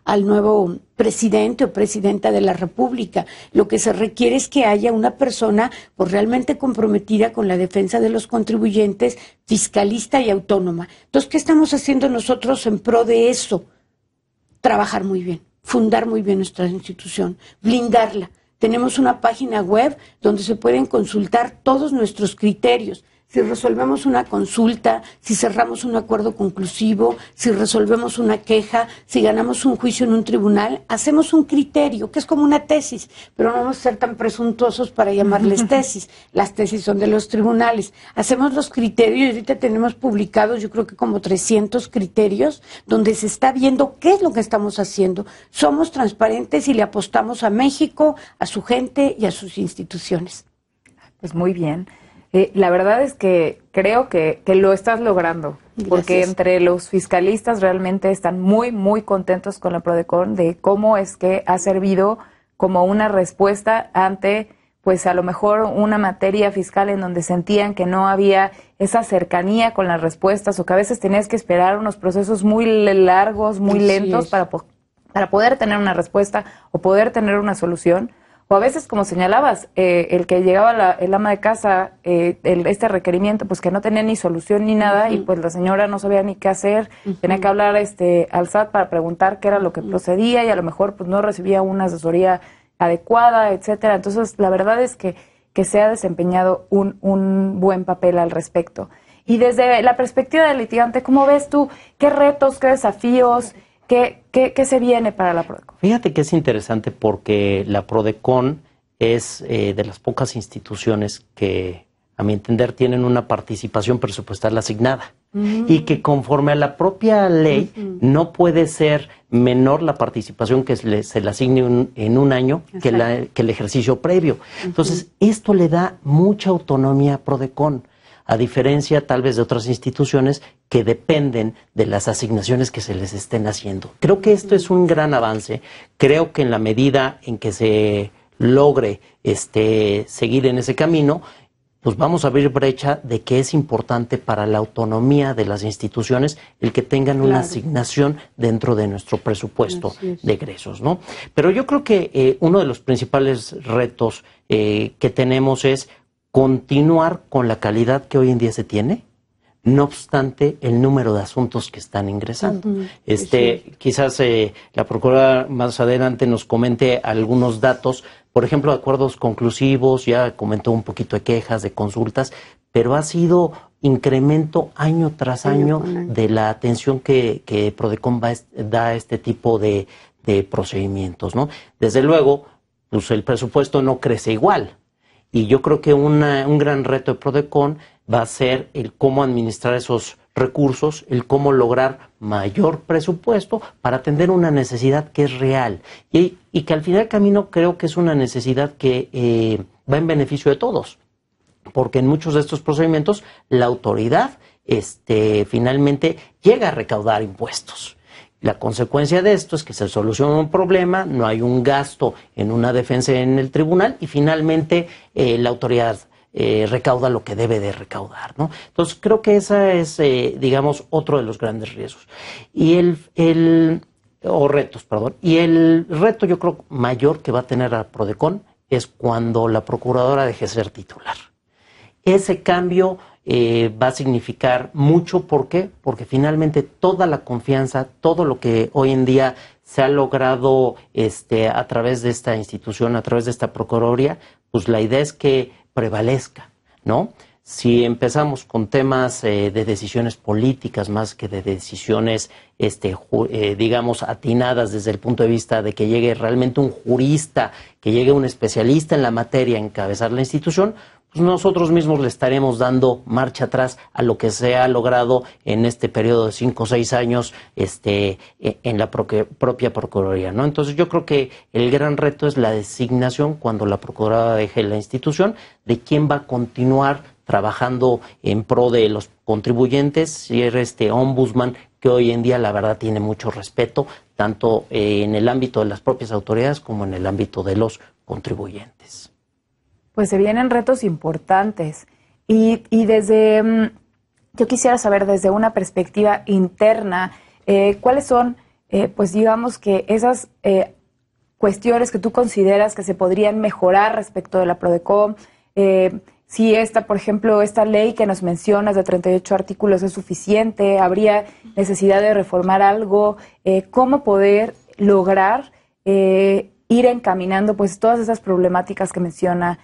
al nuevo presidente o presidenta de la República. Lo que se requiere es que haya una persona pues, realmente comprometida con la defensa de los contribuyentes, fiscalista y autónoma. Entonces, ¿qué estamos haciendo nosotros en pro de eso? Trabajar muy bien, fundar muy bien nuestra institución, blindarla. Tenemos una página web donde se pueden consultar todos nuestros criterios. Si resolvemos una consulta, si cerramos un acuerdo conclusivo, si resolvemos una queja, si ganamos un juicio en un tribunal, hacemos un criterio, que es como una tesis, pero no vamos a ser tan presuntuosos para llamarles tesis. Las tesis son de los tribunales. Hacemos los criterios y ahorita tenemos publicados, yo creo que como 300 criterios, donde se está viendo qué es lo que estamos haciendo. Somos transparentes y le apostamos a México, a su gente y a sus instituciones. Pues muy bien. La verdad es que creo que lo estás logrando, porque entre los fiscalistas realmente están muy, muy contentos con la Prodecon de cómo es que ha servido como una respuesta ante, pues a lo mejor una materia fiscal en donde sentían que no había esa cercanía con las respuestas o que a veces tenías que esperar unos procesos muy largos, muy lentos para poder tener una respuesta o poder tener una solución. O a veces, como señalabas, el que llegaba el ama de casa, este requerimiento, pues que no tenía ni solución ni nada, y pues la señora no sabía ni qué hacer, tenía que hablar al SAT para preguntar qué era lo que procedía, y a lo mejor pues no recibía una asesoría adecuada, etcétera. Entonces, la verdad es que se ha desempeñado un buen papel al respecto. Y desde la perspectiva del litigante, ¿cómo ves tú? ¿Qué retos, qué desafíos, qué se viene para la Prodecon? Fíjate que es interesante porque la Prodecon es de las pocas instituciones que, a mi entender, tienen una participación presupuestal asignada y que conforme a la propia ley no puede ser menor la participación que se le asigne en un año que el ejercicio previo. Entonces, esto le da mucha autonomía a Prodecon, a diferencia tal vez de otras instituciones que dependen de las asignaciones que se les estén haciendo. Creo que esto es un gran avance. Creo que en la medida en que se logre seguir en ese camino, pues vamos a abrir brecha de que es importante para la autonomía de las instituciones el que tengan una asignación dentro de nuestro presupuesto de egresos, ¿no? Pero yo creo que uno de los principales retos que tenemos es continuar con la calidad que hoy en día se tiene, no obstante el número de asuntos que están ingresando. Quizás la Procuradora más adelante nos comente algunos datos, por ejemplo, acuerdos conclusivos, ya comentó un poquito de quejas, de consultas, pero ha sido incremento año tras año de la atención que Prodecon da a este tipo de procedimientos, ¿no? Desde luego, pues el presupuesto no crece igual. Y yo creo que un gran reto de Prodecon va a ser el cómo administrar esos recursos, el cómo lograr mayor presupuesto para atender una necesidad que es real y que al final del camino creo que es una necesidad que va en beneficio de todos, porque en muchos de estos procedimientos la autoridad finalmente llega a recaudar impuestos. La consecuencia de esto es que se soluciona un problema, no hay un gasto en una defensa en el tribunal y finalmente la autoridad recauda lo que debe de recaudar, ¿no? Entonces creo que esa es, digamos, otro de los grandes riesgos. Y retos, perdón. Y el reto yo creo mayor que va a tener la Prodecon es cuando la Procuradora deje de ser titular. Ese cambio va a significar mucho. ¿Por qué? Porque finalmente toda la confianza, todo lo que hoy en día se ha logrado a través de esta institución, a través de esta Procuraduría, pues la idea es que prevalezca, ¿no? Si empezamos con temas de decisiones políticas más que de decisiones, digamos, atinadas desde el punto de vista de que llegue realmente un jurista, que llegue un especialista en la materia a encabezar la institución, pues nosotros mismos le estaremos dando marcha atrás a lo que se ha logrado en este periodo de 5 o 6 años en la propia Procuraduría, ¿no? Entonces yo creo que el gran reto es la designación cuando la Procuraduría deje la institución de quién va a continuar trabajando en pro de los contribuyentes, si es este ombudsman que hoy en día la verdad tiene mucho respeto, tanto en el ámbito de las propias autoridades como en el ámbito de los contribuyentes. Pues se vienen retos importantes y yo quisiera saber desde una perspectiva interna, ¿cuáles son, pues digamos que esas cuestiones que tú consideras que se podrían mejorar respecto de la Prodecon? Si por ejemplo, esta ley que nos mencionas de 38 artículos es suficiente, ¿habría necesidad de reformar algo? ¿Cómo poder lograr ir encaminando pues todas esas problemáticas que menciona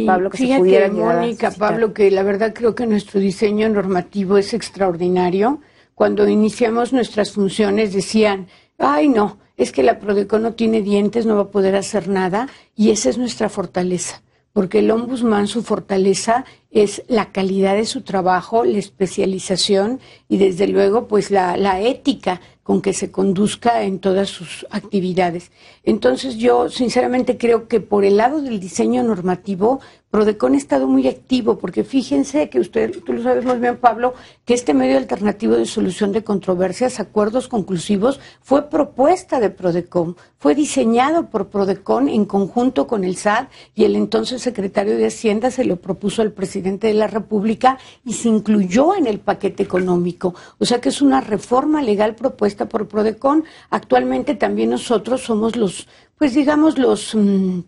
Pablo, que se pudieran llegar a suscitar? Pablo, que la verdad creo que nuestro diseño normativo es extraordinario. Cuando iniciamos nuestras funciones decían, ay no, es que la Prodecon no tiene dientes, no va a poder hacer nada, y esa es nuestra fortaleza. Porque el ombudsman, su fortaleza es la calidad de su trabajo, la especialización y desde luego pues la ética con que se conduzca en todas sus actividades. Entonces yo sinceramente creo que por el lado del diseño normativo, Prodecon ha estado muy activo, porque fíjense que tú lo sabes muy bien, Pablo, que este medio alternativo de solución de controversias, acuerdos conclusivos, fue propuesta de Prodecon, fue diseñado por Prodecon en conjunto con el SAT, y el entonces secretario de Hacienda se lo propuso al presidente de la República y se incluyó en el paquete económico. O sea que es una reforma legal propuesta por Prodecon. Actualmente también nosotros somos los, pues digamos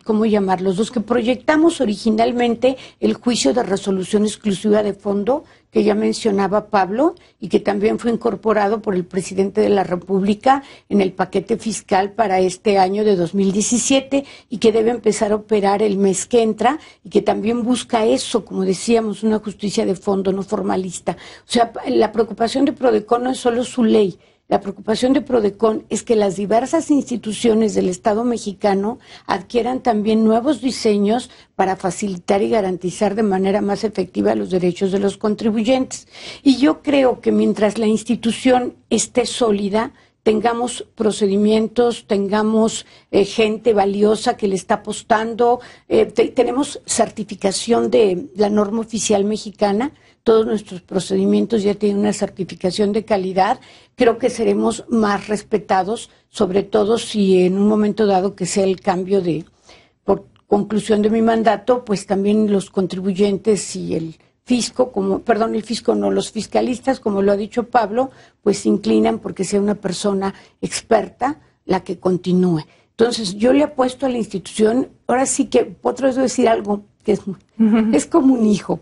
¿cómo llamarlos? Los que proyectamos originalmente el juicio de resolución exclusiva de fondo, que ya mencionaba Pablo, y que también fue incorporado por el presidente de la República en el paquete fiscal para este año de 2017, y que debe empezar a operar el mes que entra, y que también busca eso, como decíamos, una justicia de fondo, no formalista. O sea, la preocupación de Prodecon no es solo su ley. La preocupación de Prodecon es que las diversas instituciones del Estado mexicano adquieran también nuevos diseños para facilitar y garantizar de manera más efectiva los derechos de los contribuyentes. Y yo creo que mientras la institución esté sólida, tengamos procedimientos, tengamos gente valiosa que le está apostando, tenemos certificación de la norma oficial mexicana, todos nuestros procedimientos ya tienen una certificación de calidad, creo que seremos más respetados, sobre todo si en un momento dado que sea el cambio por conclusión de mi mandato, pues también los contribuyentes y el fisco, los fiscalistas, como lo ha dicho Pablo, pues se inclinan porque sea una persona experta la que continúe. Entonces, yo le apuesto a la institución, ahora sí que, otra vez voy a decir algo que es como un hijo.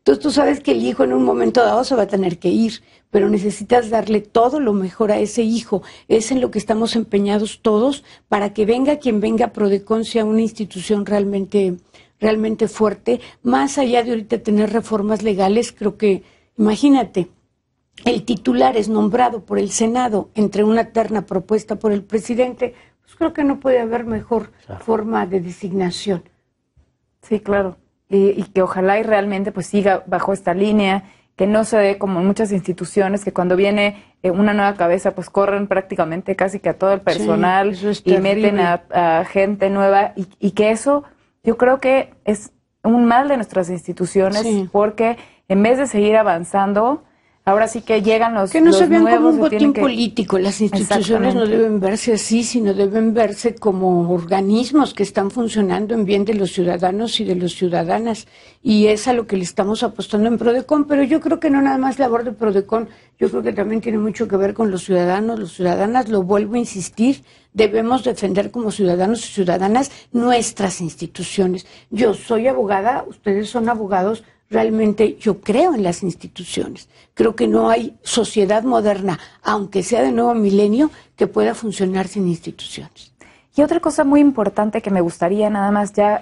Entonces tú sabes que el hijo en un momento dado se va a tener que ir, pero necesitas darle todo lo mejor a ese hijo. Es en lo que estamos empeñados todos para que venga quien venga, Prodecon sea una institución realmente fuerte. Más allá de ahorita tener reformas legales, creo que, imagínate, el titular es nombrado por el Senado entre una terna propuesta por el presidente, pues creo que no puede haber mejor forma de designación. Sí, claro. Y que ojalá y realmente pues siga bajo esta línea, que no se dé como en muchas instituciones, que cuando viene una nueva cabeza pues corren prácticamente casi que a todo el personal y meten a gente nueva y que eso yo creo que es un mal de nuestras instituciones, porque en vez de seguir avanzando, ahora sí que llegan los nuevos. Que no se vean como un botín político. Las instituciones no deben verse así, sino deben verse como organismos que están funcionando en bien de los ciudadanos y de las ciudadanas. Y es a lo que le estamos apostando en Prodecon. Pero yo creo que no nada más labor de Prodecon, yo creo que también tiene mucho que ver con los ciudadanos, las ciudadanas. Lo vuelvo a insistir, debemos defender como ciudadanos y ciudadanas nuestras instituciones. Yo soy abogada, ustedes son abogados. Realmente yo creo en las instituciones. Creo que no hay sociedad moderna, aunque sea de nuevo milenio, que pueda funcionar sin instituciones. Y otra cosa muy importante que me gustaría nada más ya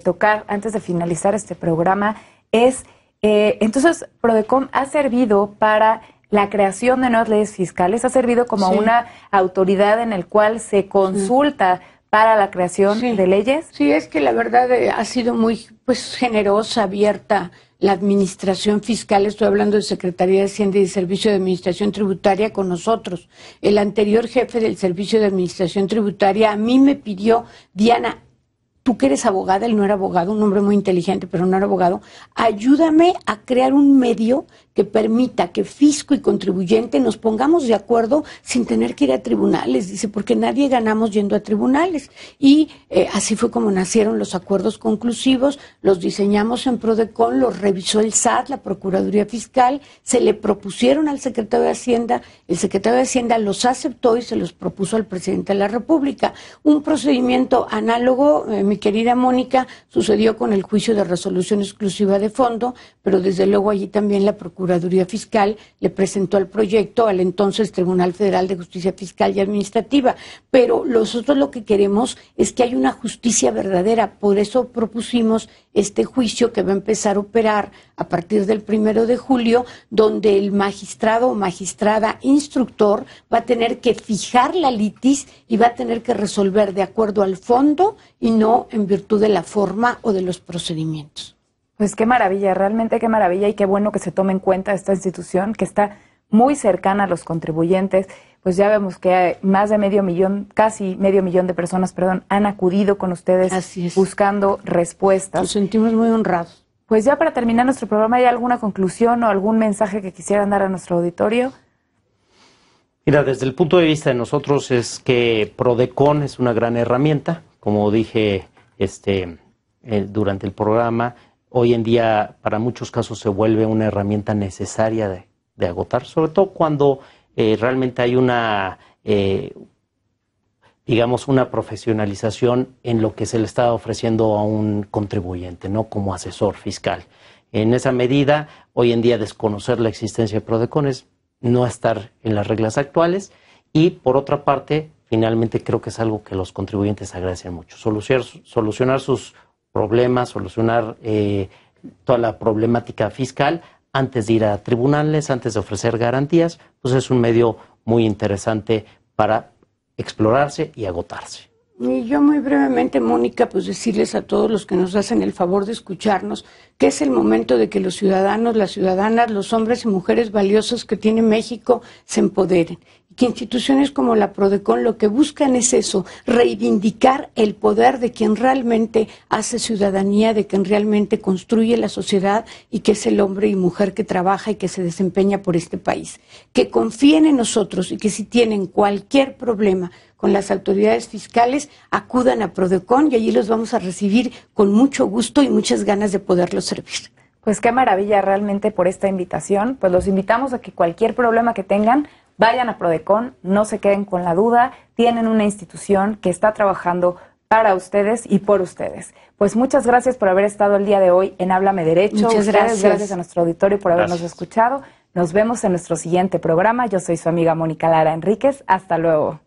tocar antes de finalizar este programa es, entonces, Prodecon ha servido para la creación de nuevas leyes fiscales, ha servido como una autoridad en el cual se consulta para la creación de leyes? Sí, es que la verdad ha sido muy generosa, abierta la administración fiscal. Estoy hablando de Secretaría de Hacienda y de Servicio de Administración Tributaria con nosotros. El anterior jefe del Servicio de Administración Tributaria a mí me pidió: Diana, tú que eres abogada, él no era abogado, un hombre muy inteligente, pero no era abogado, ayúdame a crear un medio que permita que fisco y contribuyente nos pongamos de acuerdo sin tener que ir a tribunales, dice, porque nadie ganamos yendo a tribunales. Y así fue como nacieron los acuerdos conclusivos, los diseñamos en Prodecon, los revisó el SAT, la Procuraduría Fiscal, se le propusieron al secretario de Hacienda, el secretario de Hacienda los aceptó y se los propuso al presidente de la República. Un procedimiento análogo, mi querida Mónica, sucedió con el juicio de resolución exclusiva de fondo, pero desde luego allí también la Procuraduría Fiscal le presentó el proyecto al entonces Tribunal Federal de Justicia Fiscal y Administrativa. Pero nosotros lo que queremos es que haya una justicia verdadera. Por eso propusimos este juicio que va a empezar a operar a partir del 1 de julio, donde el magistrado o magistrada instructor va a tener que fijar la litis y va a tener que resolver de acuerdo al fondo y no en virtud de la forma o de los procedimientos. Pues qué maravilla, realmente qué maravilla, y qué bueno que se tome en cuenta esta institución que está muy cercana a los contribuyentes. Pues ya vemos que más de casi medio millón de personas, han acudido con ustedes buscando respuestas. Nos sentimos muy honrados. Pues ya para terminar nuestro programa, ¿hay alguna conclusión o algún mensaje que quisieran dar a nuestro auditorio? Mira, desde el punto de vista de nosotros es que Prodecon es una gran herramienta, como dije durante el programa. Hoy en día, para muchos casos, se vuelve una herramienta necesaria de agotar, sobre todo cuando realmente hay una profesionalización en lo que se le está ofreciendo a un contribuyente, ¿no? Como asesor fiscal. En esa medida, hoy en día desconocer la existencia de Prodecon es no estar en las reglas actuales, y por otra parte, finalmente creo que es algo que los contribuyentes agradecen mucho. Solucionar sus problemas, solucionar toda la problemática fiscal antes de ir a tribunales, antes de ofrecer garantías, pues es un medio muy interesante para explorarse y agotarse. Y yo muy brevemente, Mónica, pues decirles a todos los que nos hacen el favor de escucharnos que es el momento de que los ciudadanos, las ciudadanas, los hombres y mujeres valiosos que tiene México se empoderen. Y que instituciones como la Prodecon lo que buscan es eso, reivindicar el poder de quien realmente hace ciudadanía, de quien realmente construye la sociedad y que es el hombre y mujer que trabaja y que se desempeña por este país. Que confíen en nosotros y que si tienen cualquier problema con las autoridades fiscales, acudan a Prodecon y allí los vamos a recibir con mucho gusto y muchas ganas de poderlos servir. Pues qué maravilla realmente por esta invitación. Pues los invitamos a que cualquier problema que tengan, vayan a Prodecon, no se queden con la duda, tienen una institución que está trabajando para ustedes y por ustedes. Pues muchas gracias por haber estado el día de hoy en Háblame Derecho. Muchas gracias. Gracias a nuestro auditorio por habernos escuchado. Nos vemos en nuestro siguiente programa. Yo soy su amiga Mónica Lara Enríquez. Hasta luego.